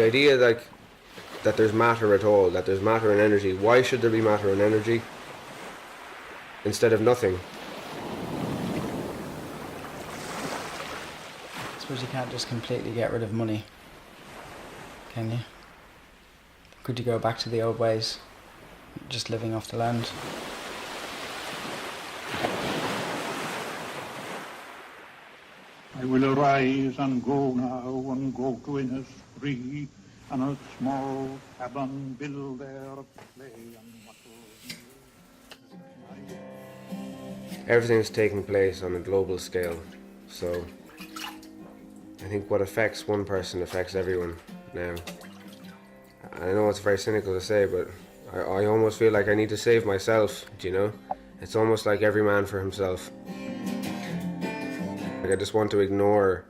idea like that there's matter at all, that there's matter and energy. Why should there be matter and energy instead of nothing? I suppose you can't just completely get rid of money, can you? Could you go back to the old ways, just living off the land? I will arise and go now and go to Innisfree, and a small cabin build there, play and wattle. Everything's taking place on a global scale, so I think what affects one person affects everyone now. I know it's very cynical to say, but I almost feel like I need to save myself, do you know? It's almost like every man for himself. Like I just want to ignore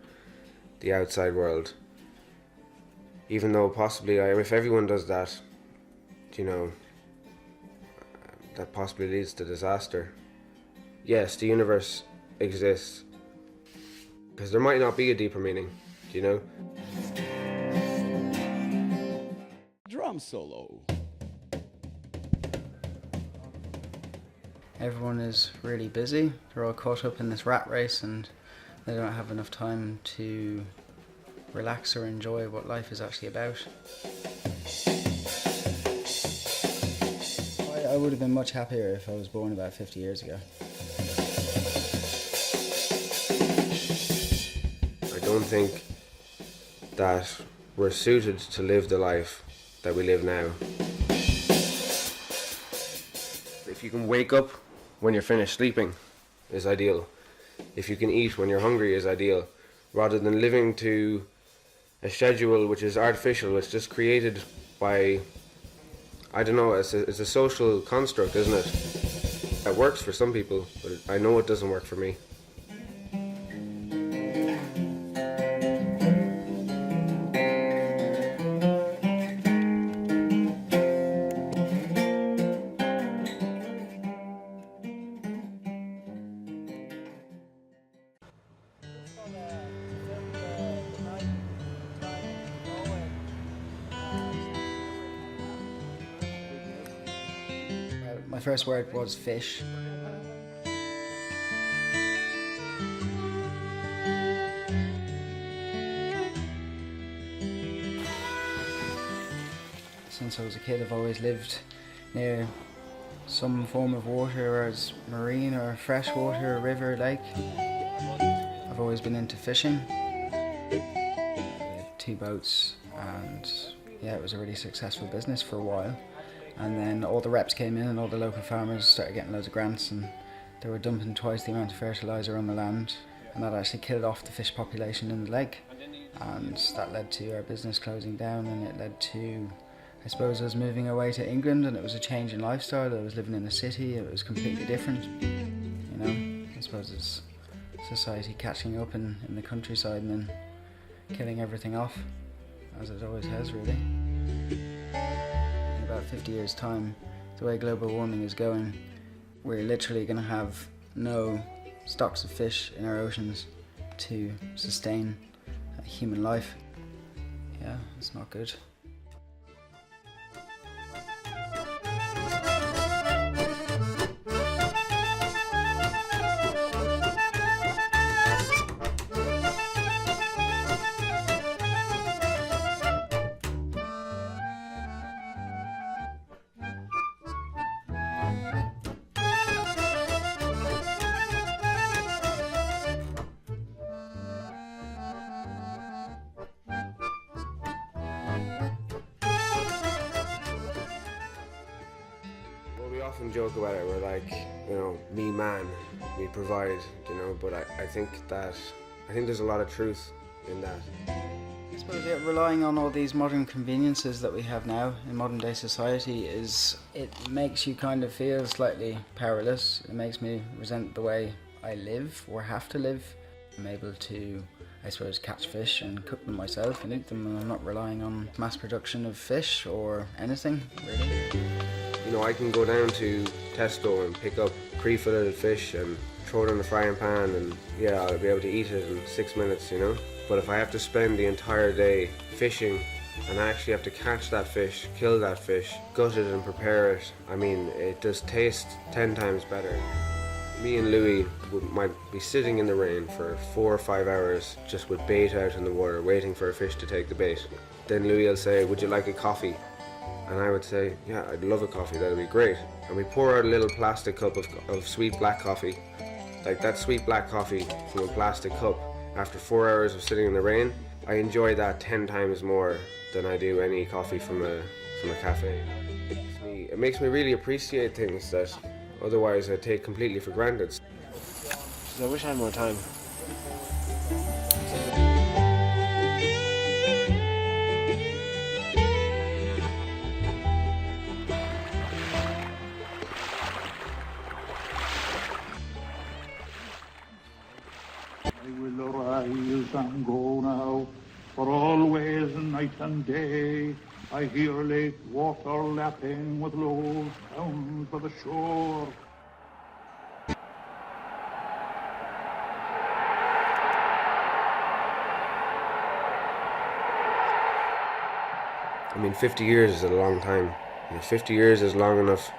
the outside world. Even though possibly, if everyone does that, you know, that possibly leads to disaster. Yes, the universe exists, because there might not be a deeper meaning, you know? Drum solo. Everyone is really busy. They're all caught up in this rat race and they don't have enough time to relax or enjoy what life is actually about. I would have been much happier if I was born about 50 years ago. I don't think that we're suited to live the life that we live now. If you can wake up when you're finished sleeping is ideal. If you can eat when you're hungry is ideal, rather than living to a schedule which is artificial, it's just created by, I don't know, it's a social construct, isn't it? That works for some people, but I know it doesn't work for me. My first word was fish. Since I was a kid, I've always lived near some form of water, whether it's marine or freshwater, a river, lake. I've always been into fishing. 2 boats, and yeah, it was a really successful business for a while. And then all the reps came in and all the local farmers started getting loads of grants, and they were dumping twice the amount of fertiliser on the land, and that actually killed off the fish population in the lake, and that led to our business closing down, and it led to, I suppose, us moving away to England, and it was a change in lifestyle. I was living in a city, it was completely different, you know. I suppose it's society catching up in the countryside and then killing everything off, as it always has, really. About 50 years' time, the way global warming is going, we're literally going to have no stocks of fish in our oceans to sustain human life. Yeah, it's not good. We often joke about it, we're like, you know, me man, me provide, you know, but I think there's a lot of truth in that. I suppose relying on all these modern conveniences that we have now in modern day society it makes you kind of feel slightly powerless. It makes me resent the way I live or have to live. I'm able to, I suppose, catch fish and cook them myself and eat them, and I'm not relying on mass production of fish or anything, really. You know, I can go down to Tesco and pick up pre-filleted fish and throw it in the frying pan, and yeah, I'll be able to eat it in 6 minutes, you know. But if I have to spend the entire day fishing and I actually have to catch that fish, kill that fish, gut it and prepare it, I mean, it does taste 10 times better. Me and Louis might be sitting in the rain for 4 or 5 hours just with bait out in the water waiting for a fish to take the bait. Then Louis will say, would you like a coffee? And I would say, yeah, I'd love a coffee, that'd be great. And we pour out a little plastic cup of sweet black coffee. Like that sweet black coffee from a plastic cup. After 4 hours of sitting in the rain, I enjoy that 10 times more than I do any coffee from a cafe. It makes me really appreciate things that otherwise I take completely for granted. I wish I had more time. I will arise and go now, for always night and day I hear lake water lapping with low sounds of the shore. I mean, 50 years is a long time. 50 years is long enough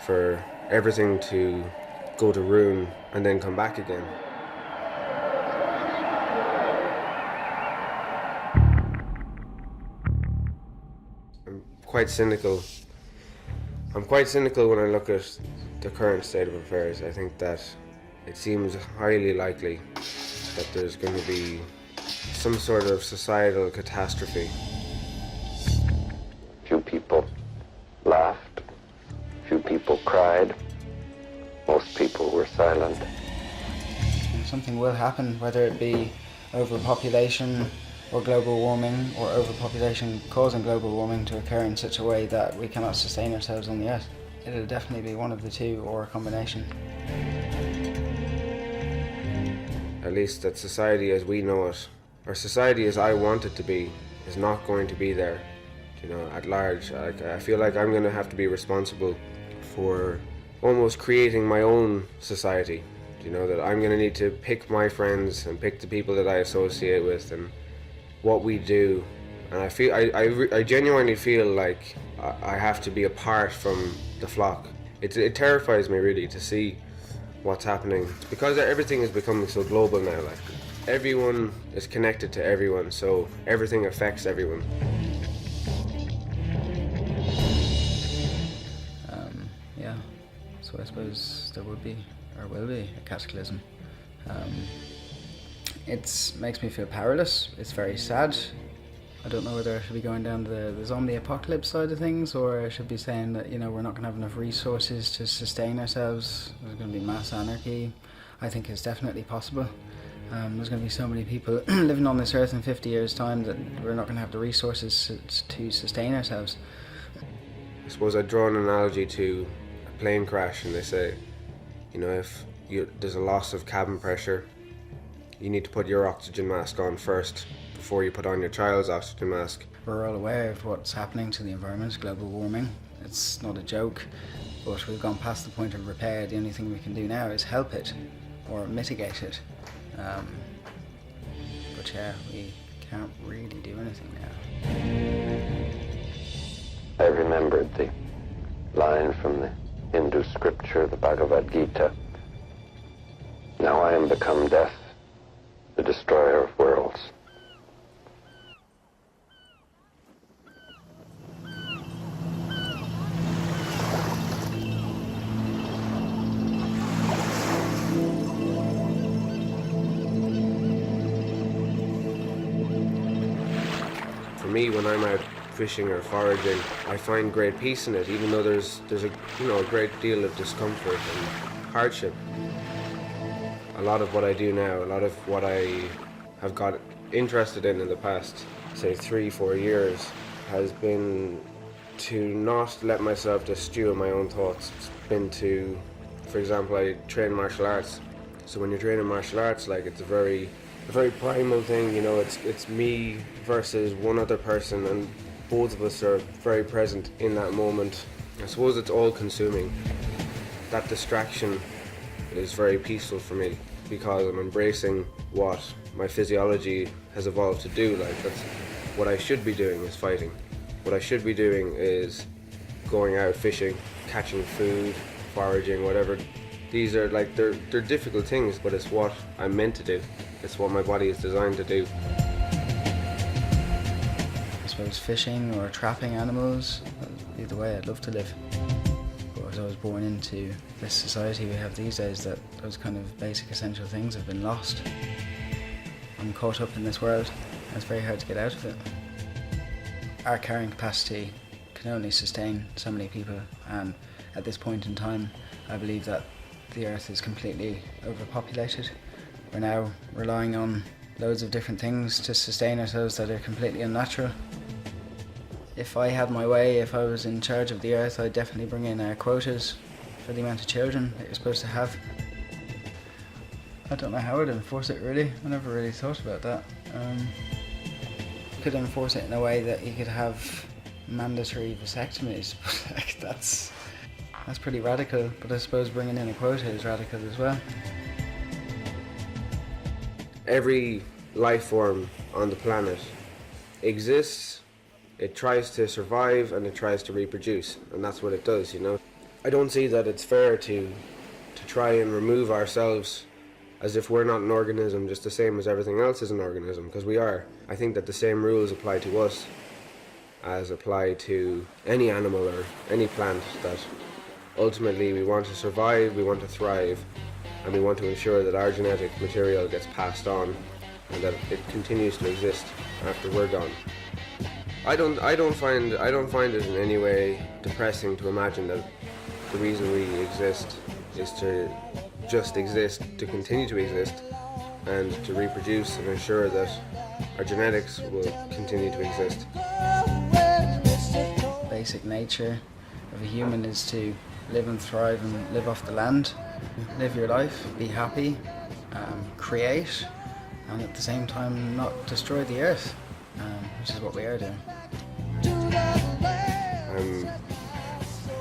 for everything to go to ruin and then come back again. I'm quite cynical. I'm quite cynical when I look at the current state of affairs. I think that it seems highly likely that there's going to be some sort of societal catastrophe. Few people laughed, few people cried, most people were silent. Something will happen, whether it be overpopulation or global warming, or overpopulation causing global warming to occur in such a way that we cannot sustain ourselves on the earth. It'll definitely be one of the two or a combination. At least that society as we know it, or society as I want it to be, is not going to be there, you know, at large. I feel like I'm going to have to be responsible for almost creating my own society. You know, that I'm going to need to pick my friends and pick the people that I associate with and what we do. And I genuinely feel like I have to be apart from the flock. It terrifies me really to see what's happening, because everything is becoming so global now. Like everyone is connected to everyone, so everything affects everyone. Yeah, so I suppose there would be, or will be, a cataclysm. It makes me feel powerless. It's very sad. I don't know whether I should be going down the zombie apocalypse side of things, or I should be saying that, you know, we're not going to have enough resources to sustain ourselves. There's going to be mass anarchy. I think it's definitely possible. There's going to be so many people living on this earth in 50 years' time that we're not going to have the resources to sustain ourselves. I suppose I draw an analogy to a plane crash, and they say, you know, if there's a loss of cabin pressure, you need to put your oxygen mask on first before you put on your child's oxygen mask. We're all aware of what's happening to the environment, global warming. It's not a joke, but we've gone past the point of repair. The only thing we can do now is help it or mitigate it. But yeah, we can't really do anything now. I remembered the line from the Hindu scripture, the Bhagavad Gita. Now I am become death, the destroyer of worlds. For me, when I'm out fishing or foraging, I find great peace in it, even though there's a great deal of discomfort and hardship. A lot of what I do now, a lot of what I have got interested in the past, say 3-4 years, has been to not let myself just stew in my own thoughts. It's been to, for example, I train martial arts. So when you're training martial arts, like, it's a very primal thing, you know, it's me versus one other person, and both of us are very present in that moment. I suppose it's all consuming. That distraction is very peaceful for me, because I'm embracing what my physiology has evolved to do. Like, what I should be doing is fighting. What I should be doing is going out fishing, catching food, foraging, whatever. These are like, they're difficult things, but it's what I'm meant to do. It's what my body is designed to do. I suppose fishing or trapping animals would be the way I'd love to live. But I was born into this society we have these days that those kind of basic essential things have been lost. I'm caught up in this world and it's very hard to get out of it. Our carrying capacity can only sustain so many people, and at this point in time I believe that the earth is completely overpopulated. We're now relying on loads of different things to sustain ourselves that are completely unnatural. If I had my way, if I was in charge of the earth, I'd definitely bring in quotas for the amount of children that you're supposed to have. I don't know how I'd enforce it really. I never really thought about that. Could enforce it in a way that you could have mandatory vasectomies, but like, that's pretty radical. But I suppose bringing in a quota is radical as well. Every life form on the planet exists, it tries to survive and it tries to reproduce, and that's what it does, you know. I don't see that it's fair to try and remove ourselves as if we're not an organism just the same as everything else is an organism, because we are. I think that the same rules apply to us as apply to any animal or any plant, that ultimately we want to survive, we want to thrive, and we want to ensure that our genetic material gets passed on and that it continues to exist after we're gone. I don't find it in any way depressing to imagine that the reason we exist is to just exist, to continue to exist, and to reproduce and ensure that our genetics will continue to exist. Basic nature of a human is to live and thrive and live off the land. Live your life, be happy, create, and at the same time not destroy the earth, which is what we are doing.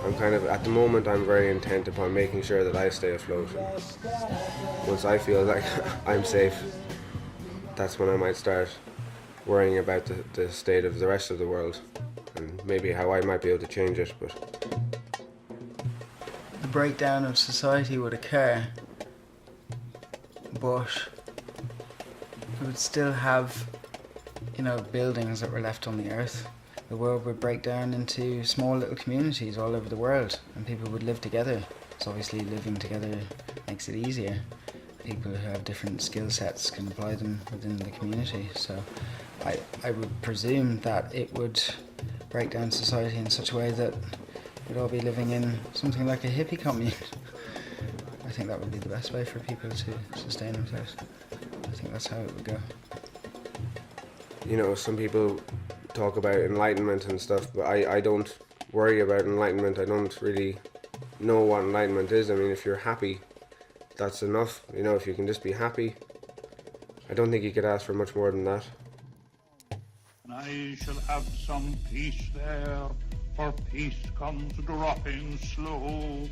I'm kind of, at the moment, I'm very intent upon making sure that I stay afloat. Once I feel like I'm safe, that's when I might start worrying about the state of the rest of the world and maybe how I might be able to change it. But the breakdown of society would occur, but we would still have, buildings that were left on the earth. The world would break down into small little communities all over the world, and people would live together. So obviously living together makes it easier. People who have different skill sets can apply them within the community. So I would presume that it would break down society in such a way that we'd all be living in something like a hippie commune. I think that would be the best way for people to sustain themselves. I think that's how it would go. Some people talk about enlightenment and stuff, but I don't worry about enlightenment. I don't really know what enlightenment is. I mean, if you're happy, that's enough. If you can just be happy, I don't think you could ask for much more than that. And I shall have some peace there, for peace comes dropping slow.